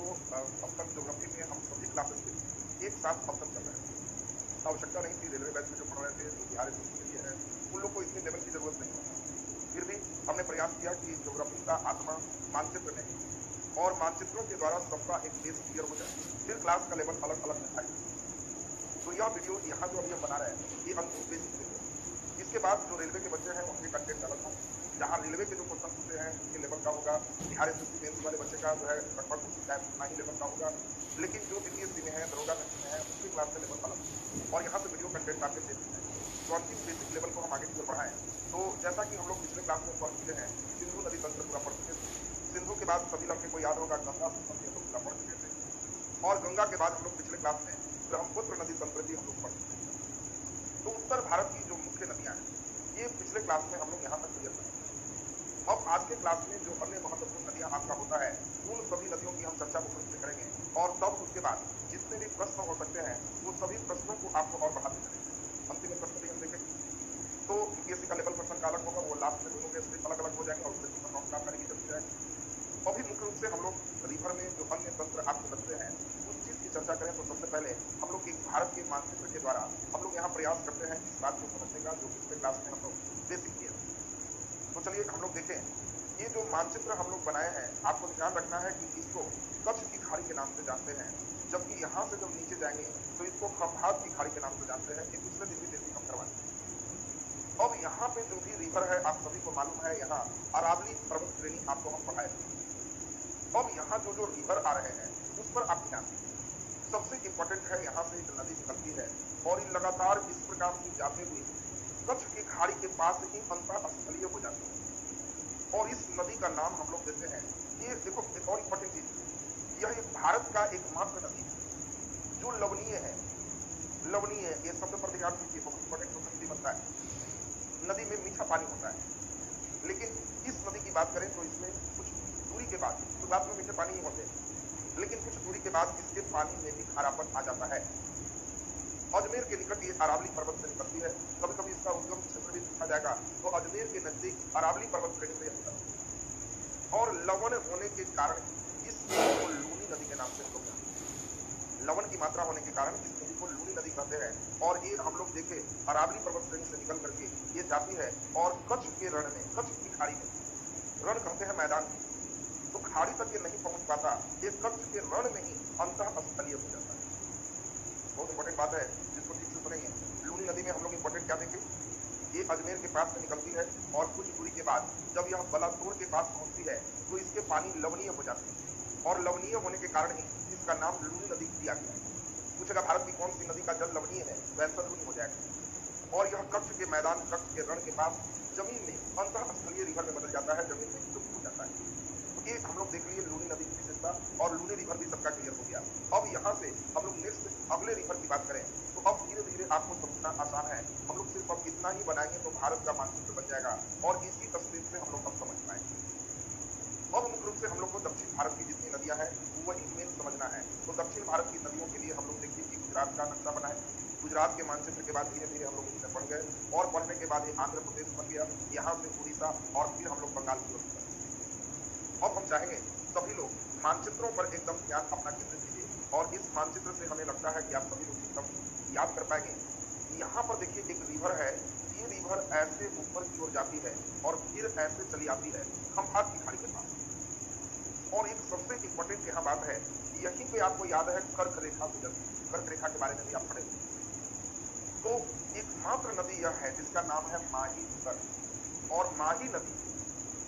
अब तक ज्योग्राफी में हम सभी क्लासेस के एक साथ अब तक चल रहे थे। आवश्यकता नहीं थी, रेलवे बैच में जो पढ़ रहे थे, जो बिहार एसएससी के लिए है, उन लोग को इतने लेवल की जरूरत नहीं होता। फिर भी हमने प्रयास किया कि ज्योग्राफी का आत्मा मानचित्र में है और मानचित्रों के द्वारा सबका एक बेस क्लियर हो जाए, फिर क्लास का लेवल अलग अलग निर्धारित हो। तो यह वीडियो यहाँ जो अभी हम बना रहे हैं, ये अंतिम बेसिक वीडियो है। इसके बाद जो रेलवे के बच्चे हैं उनके कंटेंट अलग होंगे, जहाँ रेलवे के जो क्वेश्चन पूछे हैं उनके लेवल का होगा, बिहार एसएससी मेंस वाले बच्चे का जो है लगभग शायद उतना ही लेवल का होगा, लेकिन जो बीपीएससी में है, दरोगा भर्ती में है, उनके क्लास का लेवल अलग होगा और यहाँ से वीडियो कंटेंट आपके बेसिक है। तो अंतिम बेसिक लेवल को हम आगे की ओर बढ़ाएं। तो जैसा कि हम लोग पिछले क्लास में पढ़ चुके हैं, सिंधु नदी तंत्र पूरा पढ़ चुके थे। सिंधु के बाद सभी लड़के को याद होगा गंगा संबंधी हम लोग पूरा पढ़ चुके थे और गंगा के बाद हम लोग पिछले क्लास में ब्रह्मपुत्र नदी तंत्र भी हम लोग पढ़ चुके थे। तो उत्तर भारत की जो मुख्य नदियां हैं, ये पिछले क्लास में हम लोग यहाँ तक क्लियर कर चुके हैं। अब आज के क्लास में जो अन्य महत्वपूर्ण नदियां आपका होता है, उन सभी नदियों की हम चर्चा मुख्य से करेंगे और तब उसके बाद जितने भी प्रश्न हो सकते हैं वो सभी प्रश्नों को आपको और बढ़ाते चलेंगे। अंतिम में प्रश्न भी हम देखेंगे। तो यूपीएससी का लेवल प्रश्न का अलग होगा, वो लास्ट में दोनों के स्टेप अलग अलग हो जाएंगे और उससे क्वेश्चन नॉट का रिवीजन हो जाएगा। अभी मुख्य रूप से हम लोग रिवर में जो अन्य तंत्र आपको लगते हैं उस चीज की चर्चा करें तो सबसे पहले हम लोग एक भारत के मानचित्र के द्वारा हम लोग यहाँ प्रयास करते हैं इस बात को समझने का जो पिछले क्लास में हम लोग बेसिक किया। तो चलिए हम लोग देखें, ये जो मानचित्र हम लोग बनाए हैं, आपको ध्यान रखना है कि इसको कच्छ की खाड़ी के नाम से जानते हैं, जबकि यहाँ से जब नीचे जाएंगे तो इसको खंभात की खाड़ी के नाम से जानते हैं। ये पिछले दिन भी बेसिक हम करवा चुके हैं। अब यहाँ पे जो भी रिवर है आप सभी को मालूम है, यहाँ अरावली पर्वत श्रेणी आपको हम पढ़ाए थे। अब यहाँ जो जो रिवर आ रहे हैं उस पर आप ध्यान दीजिए। सबसे इंपॉर्टेंट है, यहाँ से एक नदी निकलती है और ये लगातार इस प्रकार से जाते हुए कच्छ की खाड़ी के पास ही अंतर स्थलीय हो जाती है और इस नदी का नाम हम लोग देते हैं। ये देखो एक और इंपॉर्टेंट चीज, यह एक भारत का एकमात्र नदी है जो लवणीय है। लवणीय, ये शब्द पर ध्यान दीजिए, बहुत इंपॉर्टेंट क्वेश्चन भी बनता है। नदी में मीठा पानी होता है, लेकिन इस नदी की बात करें तो इसमें कुछ दूरी के बाद, शुरुआत में मीठे पानी ही होते हैं, लेकिन कुछ दूरी के बाद इसके पानी में भी खारापन आ जाता है। अजमेर के निकट ये अरावली पर्वत से निकलती है। कभी कभी इसका उद्गम क्षेत्र भी पूछा जाएगा तो अजमेर के नजदीक अरावली पर्वत श्रेणी से निकलती है और लवण होने के कारण इस नदी को लूनी नदी के नाम से हम लोग जानते हैं। लवण की मात्रा होने के कारण इस नदी को लूनी नदी कहते हैं और ये हम लोग देखे अरावली पर्वत श्रेणी से निकल करके ये जाती है और कच्छ के रण में, कच्छ की खाड़ी में, रण कहते हैं मैदान में, तो खाड़ी तक ये नहीं पहुंच पाता, ये कच्छ के रण में ही अंतः स्थलीय हो जाता है। बहुत इंपॉर्टेंट बात है जिसको ठीक से सुनेंगे। लूनी नदी में हम लोग इंपॉर्टेंट क्या देखें, ये अजमेर के पास से निकलती है और कुछ दूरी के बाद जब यह बलासोर के पास पहुंचती है तो इसके पानी लवणीय हो जाते हैं और लवणीय होने के कारण ही इसका नाम लूनी नदी दिया गया है। पूछेगा भारत की कौन सी नदी का जल लवणीय है, तो आंसर लूनी हो जाएगा। और यह कच्छ के मैदान, कच्छ के रण के पास जमीन में अंतः स्थलीय रिवर में बदल जाता है, जमीन में लुप्त हो जाता है। तो ये हम लोग देख लिए लूनी नदी की विशेषता और लूनी रिवर भी सबका क्लियर हो गया। अब यहाँ से हम लोग नेक्स्ट अगले रिवर की बात करें तो अब धीरे धीरे आपको समझना आसान है। हम लोग सिर्फ अब इतना ही बनाएंगे तो भारत का मानचित्र बन जाएगा और इसी तस्वीर से हम लोग अब समझ पाएंगे। अब मुख्य रूप से हम लोग को दक्षिण भारत की जितनी नदियां हैं वो इनमें समझना है। तो दक्षिण भारत की नदियों के लिए हम लोग देखिए कि गुजरात का नक्शा बनाए। गुजरात के मानचित्र के बाद धीरे धीरे हम लोग इसमें बढ़ गए और बढ़ने के बाद ये आंध्र प्रदेश बन गया, यहाँ से उड़ीसा और फिर हम लोग बंगाल की ओर निकल गए। अब हम चाहेंगे सभी लोग मानचित्रों पर एकदम ध्यान अपना केंद्रित कीजिए और इस मानचित्र से हमें लगता है कि आप सभी लोग एकदम याद कर पाएंगे। यहाँ पर देखिए एक रिवर है, ये रिवर ऐसे ऊपर की ओर जाती है और फिर ऐसे चली आती है खंभात की खाड़ी के पास। और एक सबसे इंपॉर्टेंट यहाँ बात है, यहीं पे आपको याद है कर्क रेखा गुजरती है। कर्क रेखा के बारे में भी आप पढ़े। तो एकमात्र नदी यह है जिसका नाम है माही कर्क और माही नदी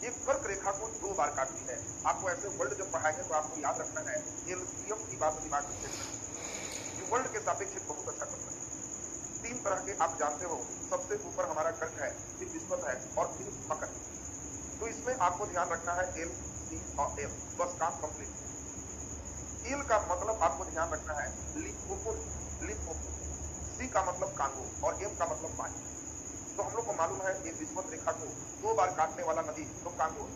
एक कर्क रेखा को 2 बार काटती है। आपको ऐसे वर्ल्ड जब पढ़ाएंगे तो आपको याद रखना है, एलसीएम की बात दिमाग में सेट रखिए। ये वर्ल्ड के सापेक्ष बहुत अच्छा क्वेश्चन है। 3 तरह के आप जानते हो, सबसे ऊपर हमारा कर्क है, फिर विस्पत है और फिर मकर। तो इसमें आपको ध्यान रखना है एल, सी और एम, बस काम कंप्लीट। एल का मतलब आपको ध्यान रखना है लिम्पोपो, लिम्पोपो। सी का मतलब कांगो और एम का मतलब पानी। तो हम लोग को मालूम है ये विस्पत रेखा को 2 बार काटने वाला नदी तो कांगो,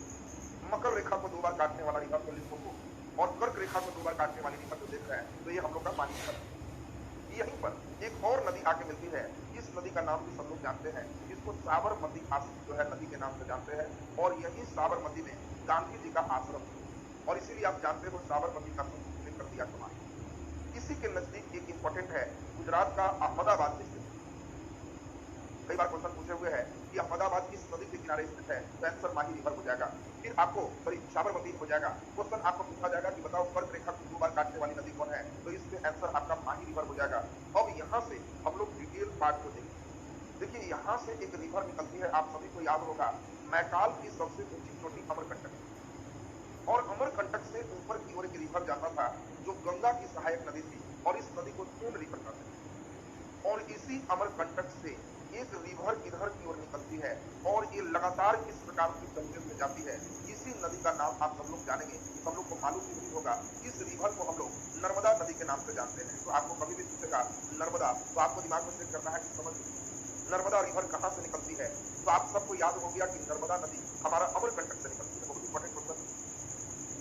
मकर रेखा को 2 बार काटने वाला रिवर तो लिम्पोपो और कर्क रेखा को 2 बार काटने वाली रिवर जो देख रहे हैं तो ये हम लोग का पानी है। यहीं पर एक और नदी आके मिलती है, इस नदी का नाम भी सब लोग जानते हैं, इसको साबरमती जो है नदी के नाम से जानते हैं और यही साबरमती में गांधी जी का आश्रम है और इसीलिए आप जानते हो साबरमती का उन्होंने कर दिया कमाल। इसी के नजदीक एक इंपॉर्टेंट है गुजरात का अहमदाबाद डिस्ट्रिक्ट। कई बार क्वेश्चन पूछे हुए हैं कि अहमदाबाद किस नदी के किनारे स्थित है, तो आंसर माही रिवर हो जाएगा। फिर आपको सॉरी साबरमती हो जाएगा। क्वेश्चन आपको पूछा जाएगा कि बताओ कर्क रेखा को 2 बार काटने वाली नदी कौन है, तो इसमें आंसर आपका माही रिवर हो जाएगा। अब यहाँ से हम लोग डिटेल पार्ट को देखेंगे। देखिए यहाँ से एक रिवर निकलती है, आप सभी को याद होगा, मैकाल की सबसे ऊंची चोटी अमरकंटक, और अमरकंटक से ऊपर की ओर एक रिवर जाता था जो गंगा की सहायक नदी थी, और इस नदी को सोन रिवर कहते हैं। और इसी अमरकंटक से एक रिवर इधर की ओर निकलती है, और ये लगातार किस प्रकार से चलते हुए जाती है। इसी नदी का नाम आप सब लोग जानेंगे, सब लोग को मालूम भी होगा। इस रिवर को हम लोग नर्मदा नदी के नाम से जानते हैं। तो आपको कभी भी पूछेगा नर्मदा, तो आपको दिमाग में सेट करना है कि समझ नर्मदा रिवर कहां से निकलती है। तो आप सबको याद हो गया कि नर्मदा नदी हमारा अमरकंटक से निकलती है। बहुत इंपॉर्टेंट क्वेश्चन।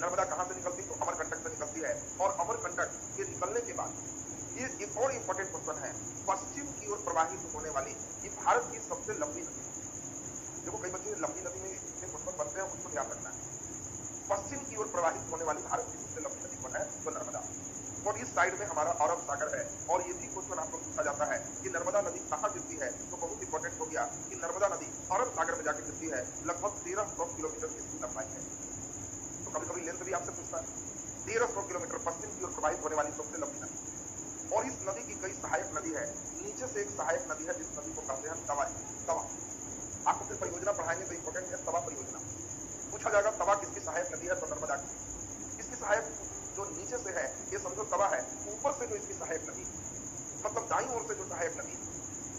नर्मदा कहां से निकलती है, तो अमरकंटक से निकलती है। और अमरकंटक के निकलने के बाद ये एक और इंपॉर्टेंट क्वेश्चन है, पश्चिम की ओर प्रवाहित होने वाली ये भारत की सबसे लंबी नदी। देखो कई बच्चे लंबी नदी में इतने क्वेश्चन बनते हैं, उसको ध्यान रखना है। पश्चिम की ओर प्रवाहित होने वाली भारत की सबसे लंबी नदी कौन है, तो नर्मदा। और इस साइड में हमारा अरब सागर है। और ये भी क्वेश्चन आपको पूछा जाता है कि नर्मदा नदी कहां गिरती है, तो बहुत इंपॉर्टेंट हो गया कि नर्मदा नदी अरब सागर में जाकर गिरती है। लगभग 1300 किलोमीटर की इसकी लंबाई है। तो कभी कभी लेंथ भी आपसे पूछता है। 1300 किलोमीटर पश्चिम की ओर प्रवाहित होने वाली सबसे लंबी नदी। और इस नदी की कई सहायक नदी है। नीचे से एक सहायक नदी है जिस नदी को कहते हैं तवा। तवा आपको फिर परियोजना पढ़ाएंगे तो इंपॉर्टेंट है तवा परियोजना। पूछा जाएगा तवा किसकी सहायक नदी है, तो नर्मदा की। इसकी सहायक जो नीचे से है ये समझो तवा है, ऊपर से जो इसकी सहायक नदी मतलब दाईं ओर से जो सहायक नदी,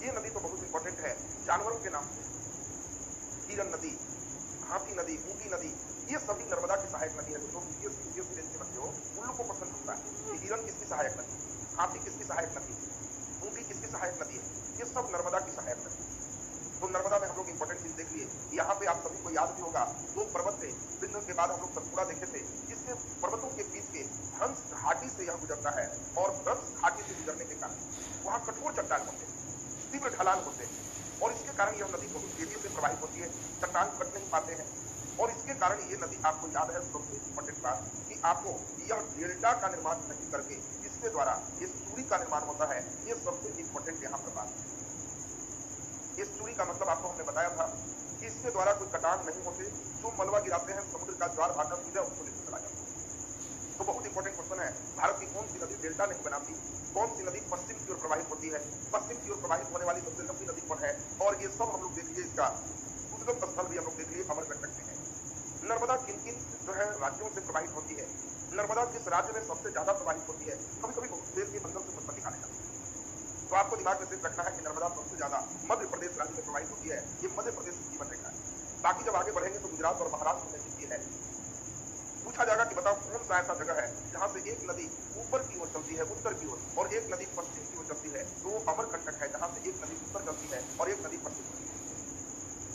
ये नदी तो बहुत इंपॉर्टेंट है जानवरों के नाम से। हिरन नदी, हाथी नदी, ऊटी नदी, ये सभी नर्मदा की सहायक नदी है। जो यूपीएससी रेंज के बच्चे हो उन लोग को प्रश्न होता है कि हिरन किसकी सहायक नदी, हाथी किसकी सहायक नदी, ऊटी किसकी सहायक नदी है, ये सब नर्मदा की सहायक नदी। तो नर्मदा में हम लोग इंपॉर्टेंट चीज देख लिए। यहाँ पे आप सभी को याद भी होगा 2 पर्वत थे, विंध्य के बाद हम लोग सतपुड़ा देखे थे, जिसके पर्वतों के बीच के भ्रंश घाटी से यह गुजरता है। और भ्रंश घाटी से गुजरने के कारण वहां कठोर चट्टान होते हैं, तीव्र ढलान होते हैं, और इसके कारण यह नदी बहुत तेजी से प्रवाहित होती है, चट्टान कट नहीं पाते हैं। और इसके कारण ये नदी आपको याद है सबसे इंपॉर्टेंट बात कि आपको यह डेल्टा का निर्माण नहीं करके इसके द्वारा एस्चुरी का निर्माण होता है। ये सबसे इंपॉर्टेंट यहाँ पर बात है। एस्चुरी का मतलब आपको हमने बताया था कि इसके द्वारा कोई कटान नहीं होते, जो मलबा गिराते हैं समुद्र का ज्वार भाटा सीधा उसको लेकर चला जाता है। तो बहुत इंपॉर्टेंट क्वेश्चन है, भारत की कौन सी नदी डेल्टा नहीं बनाती, कौन सी नदी पश्चिम की ओर प्रवाहित होती है, पश्चिम की ओर प्रवाहित होने वाली सबसे लंबी नदी कौन है। और ये सब हम लोग देख लिए, इसका उद्गम स्थल भी हम लोग देख लिए अमरकंटक में है। नर्मदा किन किन जो है राज्यों से प्रवाहित होती है, नर्मदा किस राज्य में सबसे ज्यादा प्रवाहित होती है। कभी कभी बहुत देर के मंजर से क्वेश्चन निकाले जाते हैं, तो आपको दिमाग में सिर्फ रखना है कि नर्मदा सबसे ज्यादा मध्य प्रदेश राज्य में प्रवाहित होती है। ये मध्य प्रदेश की जीवन रेखा है। बाकी जब आगे बढ़ेंगे तो गुजरात और महाराष्ट्र में भी है। पूछा जाएगा कि बताओ कौन सा ऐसा जगह है जहां से एक नदी ऊपर की ओर चलती है उत्तर की ओर, और एक नदी पश्चिम की ओर चलती है। तो अमरकंटक है, जहां से एक नदी उत्तर चलती है और एक नदी पश्चिम चलती है।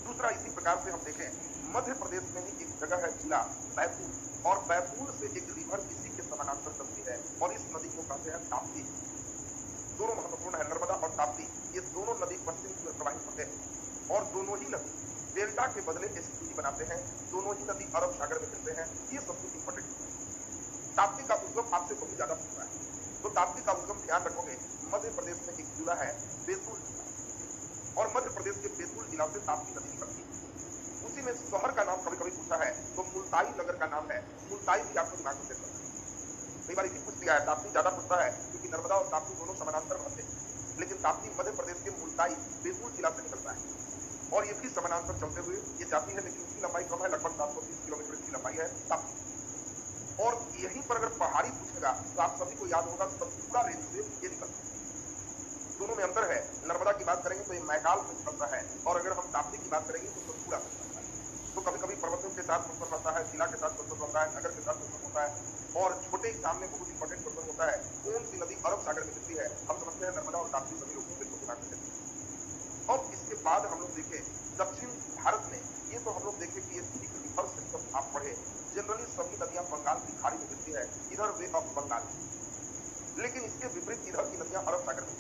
दूसरा इसी प्रकार से हम देखें मध्य प्रदेश में ही एक जगह है जिला बैतूल, और बैतूल से एक रिवर इसी के समानांतर चलती है, और इस नदी को कहते हैं ताप्ती। दोनों महत्वपूर्ण है, नर्मदा और ताप्ती, ये दोनों नदी पश्चिम की ओर प्रवाहित होते हैं, और दोनों ही नदी डेल्टा के बदले एस्चुरी बनाते हैं। दोनों ही नदी अरब सागर में मिलते हैं। ये सबसे इंपॉर्टेंट है। ताप्ती का उद्गम आपसे बहुत ज्यादा पूछा है, तो ताप्ती का उद्गम ध्यान रखोगे, मध्य प्रदेश में एक जिला है बैतूल जिला, और मध्य प्रदेश के बैतूल जिला से ताप्ती नदी निकलती है। उसी में शहर का नाम कभी कभी पूछा है, तो मुल्ताई नगर का नाम है। मुल्ताई भी आपको दिमाग में देता है, कई बार इसी पूछ लिया है। ताप्ती ज्यादा पूछता है क्योंकि नर्मदा और ताप्ती दोनों समानांतर बनते हैं, लेकिन ताप्ती मध्य प्रदेश के मुल्ताई बैतूल जिला से निकलता है, और ये भी समानांतर चलते हुए ये जाती है, लेकिन उसकी लंबाई कम है, लगभग 730 किलोमीटर की लंबाई है ताप्ती। और यहीं पर अगर पहाड़ी पूछेगा तो आप सभी को याद होगा सतपुड़ा रेंज से ये निकलता है। दोनों में अंतर है, नर्मदा की बात करेंगे तो ये मैकाल से निकलता है, और अगर हम ताप्ती की बात करेंगे तो सतपुड़ा से निकलता है। तो कभी कभी पर्वतों के साथ क्वेश्चन रहता है, जिला के साथ क्वेश्चन रहता है, नगर के साथ क्वेश्चन होता है, और छोटे एग्जाम में बहुत इंपॉर्टेंट क्वेश्चन होता है कौन सी नदी अरब सागर में गिरती है। हम समझते हैं नर्मदा और ताप्ती, सभी लोगों को दिमाग में देती है। और इसके बाद हम लोग देखें दक्षिण भारत में, ये तो हम लोग देखें कि ये रिवर सिस्टम आप पढ़े, जनरली सभी नदियां बंगाल की खाड़ी में गिरती है, इधर वे ऑफ बंगाल, लेकिन इसके विपरीत इधर की नदियां अरब सागर में।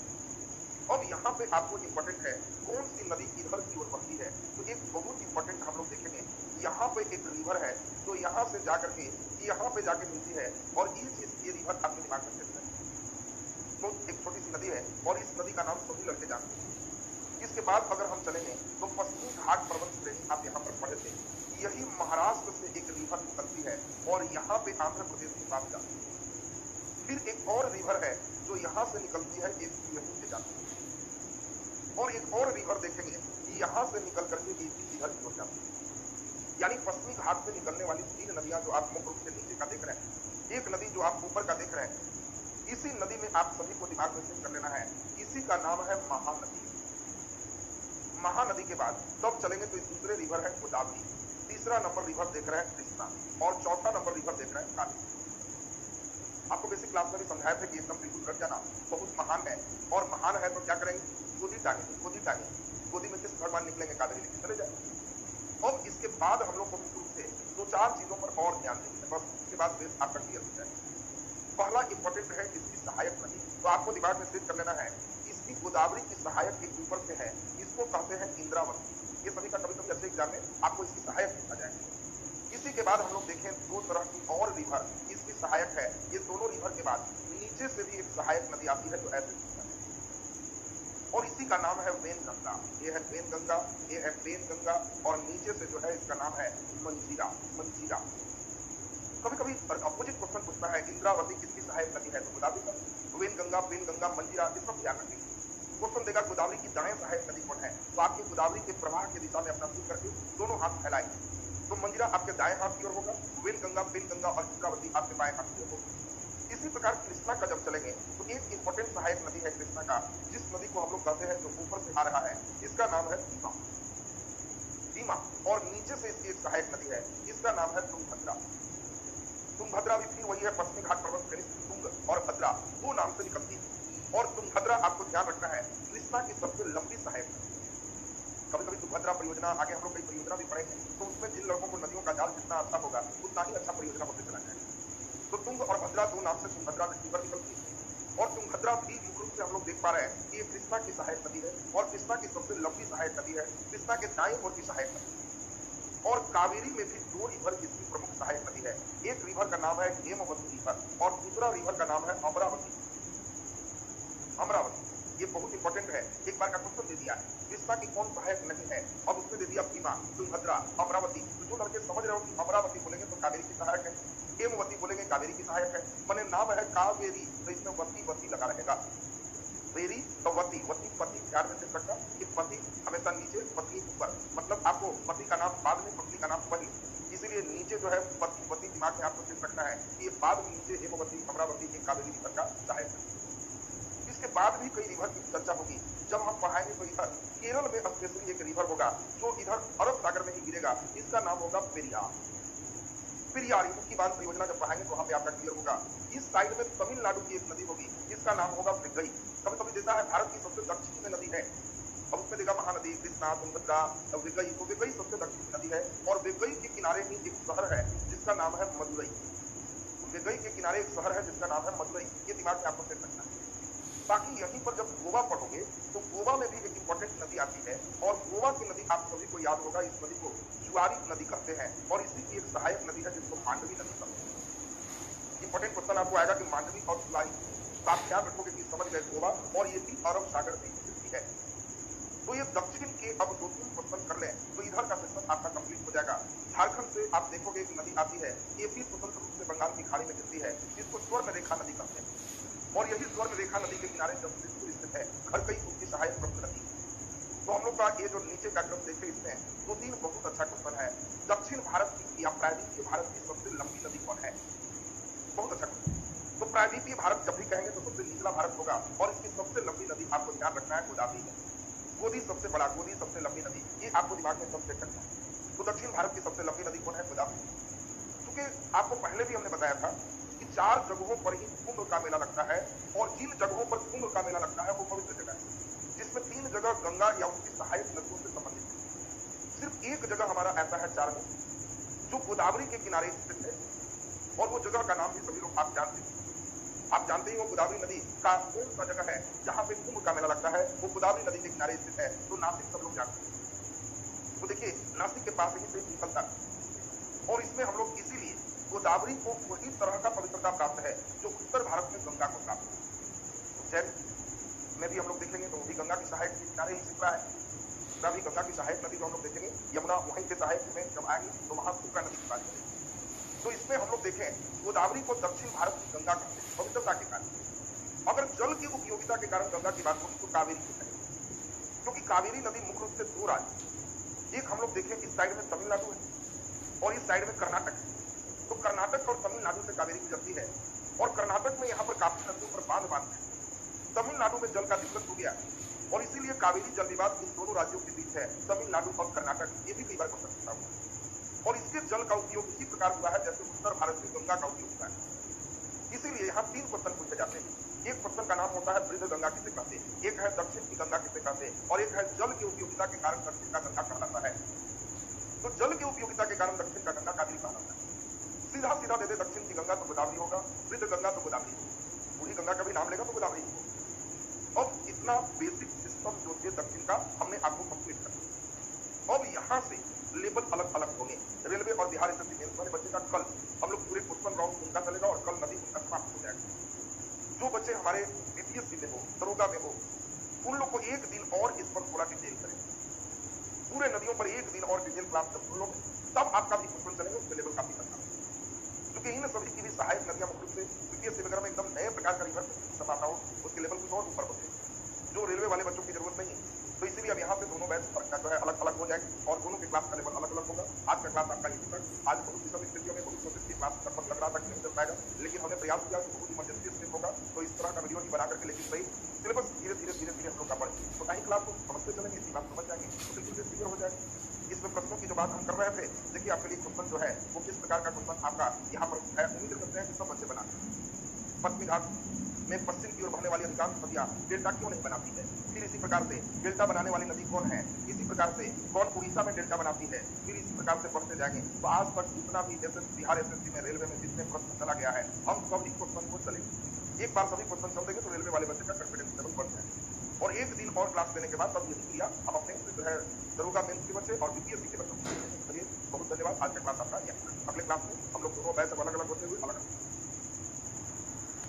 अब यहाँ पे आपको इंपॉर्टेंट है कौन सी नदी इधर की ओर बहती है, तो एक बहुत इंपॉर्टेंट हम लोग देखेंगे, यहाँ पे एक रिवर है, तो यहाँ से जाकर के यहाँ पे जाके मिलती है और ये रिवर आपके दिमाग में सेट है। तो एक छोटी सी नदी है और इस नदी का नाम सभी लड़के जानते हैं। इसके बाद अगर हम चलेंगे तो पश्चिमी घाट पर्वत श्रेणी आप यहाँ पर पढ़े थे, यही महाराष्ट्र से एक रिवर निकलती है और यहाँ पे आंध्र प्रदेश के पास जाती है। फिर एक और रिवर है जो यहाँ से निकलती है, एक यहीं से जाती है। और एक और रिवर देखेंगे यहाँ से निकल करके एक ही इधर की ओर जाती है। यानी पश्चिमी घाट से निकलने वाली 3 नदियां जो आप मुख्य रूप से नीचे का देख रहे हैं, एक नदी जो आप ऊपर का देख रहे हैं, इसी नदी में आप सभी को दिमाग में सेट कर लेना है, इसी का नाम है महानदी। महानदी के बाद तब चलेंगे तो इस दूसरे रिवर है गोदावरी, तीसरा नंबर रिवर देख रहे हैं कृष्णा और चौथा नंबर रिवर देख रहे हैं काली। आपको बेसिक क्लास में भी समझाया था कि एकदम बिल्कुल रट जाना, बहुत महान है और महान है तो क्या करेंगे, गोदी टांगे, गोदी में किस भगवान निकलेंगे, कावेरी लेके चले जाए। और इसके बाद हम लोग को रूप से 2-4 चीजों पर और ध्यान देंगे, बस इसके बाद बेस आपका क्लियर हो जाए। पहला इंपॉर्टेंट है इसकी सहायक नदी, तो आपको दिमाग में सेट कर लेना है, इसकी गोदावरी की सहायक एक ऊपर से है, इसको कहते हैं इंद्रावती। ये सभी का कभी अच्छे एग्जाम में आपको इसकी सहायक पूछा जाएगा। इसी के बाद हम लोग देखें 2 तरह की और रिवर इसकी सहायक है। ये दोनों रिवर के बाद नीचे से भी एक सहायक नदी आती है जो ऐसे और इसी का नाम है वेनगंगा। ये है वेनगंगा, ये है वेनगंगा और नीचे से जो है इसका नाम है मंजीरा। कभी कभी अपोजिट क्वेश्चन पूछता है इंद्रावती किसकी सहायक नदी है, तो गोदावरी का, वेनगंगा, मंजीरा, इस सब ध्यान रखेंगे। क्वेश्चन देगा गोदावरी की दाएं सहायक नदी कौन है, तो आपकी गोदावरी के प्रवाह की दिशा में अपना सिर करके दोनों हाथ फैलाएंगे, तो मंजीरा आपके दाएं हाथ की ओर होगा, वेनगंगा और इंद्रावती आपके बाएं हाथ की ओर होगा। इसी प्रकार कृष्णा का जब चलेंगे तो एक इंपॉर्टेंट सहायक नदी है कृष्णा का, जिस नदी को हम लोग कहते हैं जो ऊपर से आ रहा है, इसका नाम है भीमा और नीचे से इसकी एक सहायक नदी है, इसका नाम है तुंगभद्रा। तुंगभद्रा भी फिर वही है, पश्चिमी घाट पर्वत श्रेणी से तुंग और भद्रा 2 नाम से निकलती है और तुंगभद्रा आपको ध्यान रखना है कृष्णा की सबसे लंबी सहायक नदी। कभी कभी तुंगभद्रा परियोजना आगे हम लोग कई परियोजना भी पढ़ेंगे, तो उसमें जिन लोगों को नदियों का जाल जितना अच्छा होगा उतना ही अच्छा परियोजना होते चला जाएगा। तो तुंग और भद्रा 2 नाम से तुंगभद्रा रिवर निकलती है और तुंगभद्रा भी मुख्य रूप से हम लोग देख पा रहे हैं कि ये कृष्णा की सहायक नदी है और कृष्णा की सबसे लंबी सहायक नदी है, कृष्णा के दाएं ओर की सहायक नदी। और कावेरी में भी 2 रिवर इसकी प्रमुख सहायक नदी है, एक रिवर का नाम है हेमवती रिवर और दूसरा रिवर का नाम है अमरावती। ये बहुत इंपॉर्टेंट है, एक बार का क्वेश्चन दे दिया है कृष्णा की कौन सहायक नहीं है, अब उसमें दे दिया भीमा, तुंगभद्रा, अमरावती। तो जो लड़के समझ रहे हो कि अमरावती बोलेंगे तो कावेरी की सहायक है, हेमवती बोलेंगे कावेरी की सहायक है, मैंने नाम है कावेरी तो इसमें वती लगा रहेगा, वेरी तो वती पति ध्यान में सकता कि पति हमेशा नीचे पत्नी ऊपर, मतलब आपको पति का नाम बाद में पत्नी का नाम पहले, इसीलिए नीचे जो है पति दिमाग में आपको सिर्फ रखना है कि बाद में नीचे हेमवती अमरावती की कावेरी रिवर का सहायक है। इसके बाद भी कई रिवर की चर्चा होगी, जब हम पढ़ाएंगे तो इधर केरल में स्पेशली एक रिवर होगा जो इधर अरब सागर में ही गिरेगा, इसका नाम होगा पेरियार की बात परियोजना जब पढ़ाएंगे तो वहां पे आपका क्लियर होगा। इस साइड में तमिलनाडु की एक नदी होगी, इसका नाम होगा वृगई। कभी कभी देता है भारत की सबसे दक्षिण में नदी है, अब उसमें देगा महानदी कृष्णा, तुंगभद्रा, वृगई, तो वृगई सबसे दक्षिण नदी है और वृगई के किनारे ही एक शहर है जिसका नाम है मदुरई। वृगई के किनारे एक शहर है जिसका नाम है मदुरई, ये दिमाग में आपको सेट रखना है। बाकी यहीं पर जब गोवा पढ़ोगे तो गोवा में भी एक इंपॉर्टेंट नदी आती है और गोवा की नदी आप सभी को याद होगा, इस नदी को जुआरी नदी कहते हैं और इसी की एक सहायक नदी है जिसको मांडवी नदी कहते हैं। इंपॉर्टेंट क्वेश्चन आपको आएगा कि मांडवी और जुआरी, तो आप ध्यान रखोगे कि समझ गए गोवा और ये भी अरब सागर में स्थित है। तो ये दक्षिण के अब 2-3 क्वेश्चन कर ले तो इधर का सेक्शन आपका कंप्लीट हो जाएगा। झारखंड से आप देखोगे एक नदी आती है, ये भी स्वतंत्र रूप से बंगाल की खाड़ी में गिरती है, जिसको स्वर्ण रेखा नदी कहते हैं और यही स्वर्ण रेखा नदी के किनारे जमशेदपुर स्थित है, घर कई उसकी सहायक प्रमुख नदी। तो हम लोग का ये जो नीचे का क्रम देखे इसमें 2-3 बहुत अच्छा क्वेश्चन है, दक्षिण भारत की या प्रायद्वीपीय भारत की सबसे लंबी नदी कौन है, बहुत अच्छा क्वेश्चन। तो प्रायद्वीपीय भारत जब भी कहेंगे तो सबसे निचला भारत होगा और इसकी सबसे लंबी नदी आपको ध्यान रखना है गोदावरी है। गोदी सबसे बड़ा, गोदी सबसे लंबी नदी, ये आपको दिमाग में सब सेट करना है। तो दक्षिण भारत की सबसे लंबी नदी कौन है, गोदावरी। क्योंकि आपको पहले भी हमने बताया था कि 4 जगहों पर ही कुंभ का मेला लगता है और जिन जगहों पर कुंभ का मेला लगता है वो पवित्र जगह है, जिसमें 3 जगह गंगा या उसकी सहायक नदियों से संबंधित है। सिर्फ एक जगह हमारा ऐसा है 4 में जो गोदावरी के किनारे स्थित है और वो जगह का नाम भी सभी लोग आप जानते ही हो। गोदावरी नदी का कौन सा जगह है जहां पे कुंभ का मेला लगता है, वो गोदावरी नदी के किनारे स्थित है, तो नासिक सब लोग जानते हैं। तो देखिए नासिक के पास ही से निकलता है और इसमें हम लोग इसीलिए गोदावरी को वही तरह का पवित्रता प्राप्त है जो उत्तर भारत में गंगा को प्राप्त है। उज्जैन में भी हम लोग देखेंगे तो वो भी गंगा की सहायक के किनारे ही स्थित रहा है। पूरा भी गंगा की सहायक नदी जो हम लोग देखेंगे, यमुना वहीं के सहायक में जब आएगी तो वहां शुक्ला नदी की बात करेंगे। तो इसमें हम लोग देखें गोदावरी को दक्षिण भारत की गंगा कहते हैं पवित्रता के कारण। अगर जल की उपयोगिता के कारण गंगा की बात होगी तो कावेरी की करें, क्योंकि कावेरी नदी मुख्य रूप से दो राज्य, एक हम लोग देखें इस साइड में तमिलनाडु है और इस साइड में कर्नाटक है। तो कर्नाटक और तमिलनाडु से कावेरी गुजरती है और कर्नाटक में यहाँ पर काफी नदियों पर बांध है। तमिलनाडु में जल का दिक्कत हो गया और इसीलिए कावेरी जल विवाद इन दोनों राज्यों के बीच है, तमिलनाडु और कर्नाटक। ये भी कई बार क्वेश्चन पूछा हुआ और इसके जल का उपयोग इसी प्रकार हुआ है जैसे उत्तर भारत में गंगा का उपयोग हुआ है। इसीलिए यहाँ 3 क्वेश्चन पूछे जाते हैं। एक क्वेश्चन का नाम होता है वृद्ध गंगा किसे कहते हैं, एक है दक्षिण की गंगा किसे कहते हैं और एक है जल की उपयोगिता के कारण दक्षिण का गंगा कहलाता है। तो जल की उपयोगिता के कारण दक्षिण का गंगा कावेरी कहलाता है। सीधा सीधा दे दे दक्षिण की गंगा तो गोदावरी होगा, वृद्ध गंगा तो गोदावरी होगी, बूढ़ी गंगा का भी नाम लेगा तो गोदावरी होगा। अब इतना बेसिक सिस्टम जो थे दक्षिण का हमने आपको कंप्लीट कर दिया। अब यहाँ से लेवल अलग अलग होंगे। रेलवे और बिहार एसएससी मेंस वाले बच्चे का कल हम लोग पूरे क्वेश्चन राउंड उनका चलेगा और कल नदी उनका समाप्त हो जाएगा। जो बच्चे हमारे बीपीएससी में हो, दरोगा में हो, उन लोग को एक दिन और इस पर थोड़ा डिटेल करें। पूरे नदियों पर एक दिन और डिटेल क्लास जब सुन लोगे तब आपका भी क्वेश्चन चलेगा, उसके लेवल काफी अच्छा। क्योंकि इन सभी की भी सहायक नदियां मुख्य रूप से बीपीएससी वगैरह में एकदम नए प्रकार का रिवर्स समाता हो, उसके लेवल कुछ और ऊपर होते हैं जो रेलवे वाले बच्चों की जरूरत नहीं है। तो इसीलिए अब यहाँ पे दोनों बैच का जो है अलग अलग हो जाएगी और दोनों के क्लास का लेवल अलग अलग होगा। आज का क्लास आपका इसी तक। आज बहुत ही सब स्थितियों में बहुत कोशिश की क्लास लगभग लग रहा था कि नहीं चल पाएगा, लेकिन हमने प्रयास किया कि बहुत इमरजेंसी स्थित होगा तो इस तरह का वीडियो नहीं बना करके, लेकिन सही सिलेबस धीरे धीरे धीरे धीरे हम लोग का बढ़े तो कहीं क्लास को समझते चलेंगे, इसी बात समझ जाएंगे तो बिल्कुल क्लियर हो जाएगा। इसमें प्रश्नों की जो बात हम कर रहे थे, देखिए आपके लिए क्वेश्चन जो है वो किस प्रकार का क्वेश्चन आपका यहाँ पर है, उम्मीद करते हैं कि सब बच्चे बनाते हैं। पश्चिमी घाट में पश्चिम की ओर बहने वाली अधिकांश नदियां डेल्टा क्यों नहीं बनाती है? फिर इसी प्रकार से डेल्टा बनाने वाली नदी कौन है? इसी प्रकार से कौन उड़ीसा में डेल्टा बनाती है? फिर इसी प्रकार से बढ़ते जाएंगे। तो आज तक जितना भी बिहार एसएससी में, रेलवे में जितने प्रश्न चला गया है, हम सभी क्वेश्चन को चलेंगे। एक बार सभी क्वेश्चन चल देंगे तो रेलवे वाले बच्चे का कॉन्फिडेंस लेवल बढ़ जाएगा और एक दिन और क्लास देने के बाद तब यही क्रिया हम अपने जो है दरोगा मेंस के बच्चे और बीपीएससी के बच्चों को चलिए बहुत धन्यवाद। आज का क्लास आपका यह अगले क्लास में हम लोग दोनों बैच अलग अलग होते हुए अलग